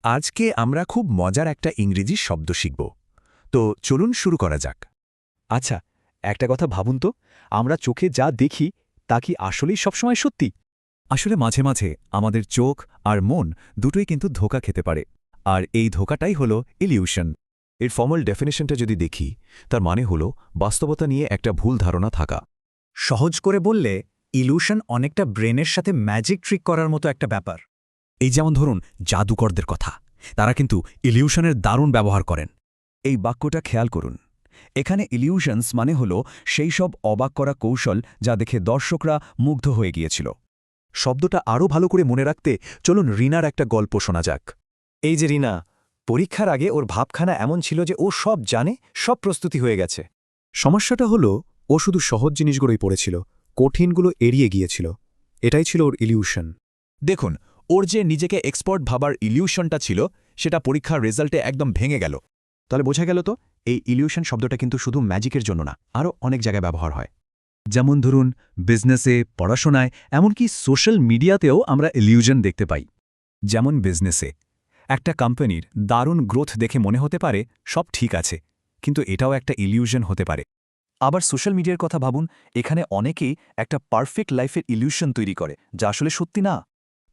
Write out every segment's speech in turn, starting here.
আজকে আমরা খুব মজার একটা ইংরেজি শব্দ শিখব। তো চলুন শুরু করা যাক। আচ্ছা, একটা কথা ভাবুন তো, আমরা চোখে যা দেখি তা কি আসলেই সবসময় সত্যি? আসলে মাঝে মাঝে আমাদের চোখ আর মন দুটোই কিন্তু ধোঁকা খেতে পারে, আর এই ধোঁকাটাই হল ইলিউশন। এর ফর্মাল ডেফিনেশনটা যদি দেখি, তার মানে হল বাস্তবতা নিয়ে একটা ভুল ধারণা থাকা। সহজ করে বললে ইলুশন অনেকটা ব্রেনের সাথে ম্যাজিক ট্রিক করার মতো একটা ব্যাপার। এই যেমন ধরুন জাদুকরদের কথা, তারা কিন্তু ইলিউশনের দারুণ ব্যবহার করেন। এই বাক্যটা খেয়াল করুন, এখানে ইলিউশনস মানে হল সেই সব অবাক করা কৌশল যা দেখে দর্শকরা মুগ্ধ হয়ে গিয়েছিল। শব্দটা আরও ভালো করে মনে রাখতে চলুন রিনার একটা গল্প শোনা যাক। এই যে রিনা, পরীক্ষার আগে ওর ভাবখানা এমন ছিল যে ও সব জানে, সব প্রস্তুতি হয়ে গেছে। সমস্যাটা হলো ও শুধু সহজ জিনিসগুলোই পড়েছিল, কঠিনগুলো এড়িয়ে গিয়েছিল। এটাই ছিল ওর ইলিউশন। দেখুন, ওর যে নিজেকে এক্সপার্ট ভাবার ইলিউশনটা ছিল, সেটা পরীক্ষার রেজাল্টে একদম ভেঙে গেল। তাহলে বোঝা গেল তো, এই ইলিউশন শব্দটা কিন্তু শুধু ম্যাজিকের জন্য না, আরও অনেক জায়গায় ব্যবহার হয়। যেমন ধরুন বিজনেসে, পড়াশোনায়, এমনকি সোশ্যাল মিডিয়াতেও আমরা ইলিউশন দেখতে পাই। যেমন বিজনেসে একটা কোম্পানির দারুণ গ্রোথ দেখে মনে হতে পারে সব ঠিক আছে, কিন্তু এটাও একটা ইলিউশন হতে পারে। আবার সোশ্যাল মিডিয়ার কথা ভাবুন, এখানে অনেকেই একটা পারফেক্ট লাইফের ইলিউশন তৈরি করে, যা আসলে সত্যি না।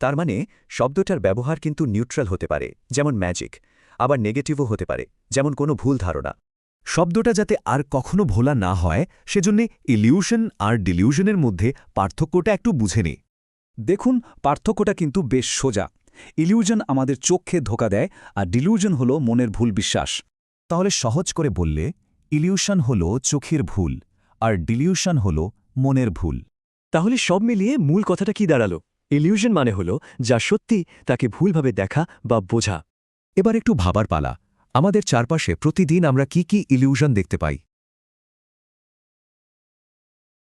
তার মানে শব্দটার ব্যবহার কিন্তু নিউট্রাল হতে পারে, যেমন ম্যাজিক, আবার নেগেটিভও হতে পারে, যেমন কোনো ভুল ধারণা। শব্দটা যাতে আর কখনো ভোলা না হয়, সেজন্য ইলিউশন আর ডিলিউশনের মধ্যে পার্থক্যটা একটু বুঝে নিই। দেখুন, পার্থক্যটা কিন্তু বেশ সোজা। ইলিউশন আমাদের চোখে ধোকা দেয়, আর ডিলিউশন হল মনের ভুল বিশ্বাস। তাহলে সহজ করে বললে, ইলিউশন হল চোখের ভুল, আর ডিলিউশন হল মনের ভুল। তাহলে সব মিলিয়ে মূল কথাটা কি দাঁড়ালো? ইলিউশন মানে হলো যা সত্যি তাকে ভুলভাবে দেখা বা বোঝা। এবার একটু ভাবার পালা, আমাদের চারপাশে প্রতিদিন আমরা কি কি ইলিউশন দেখতে পাই।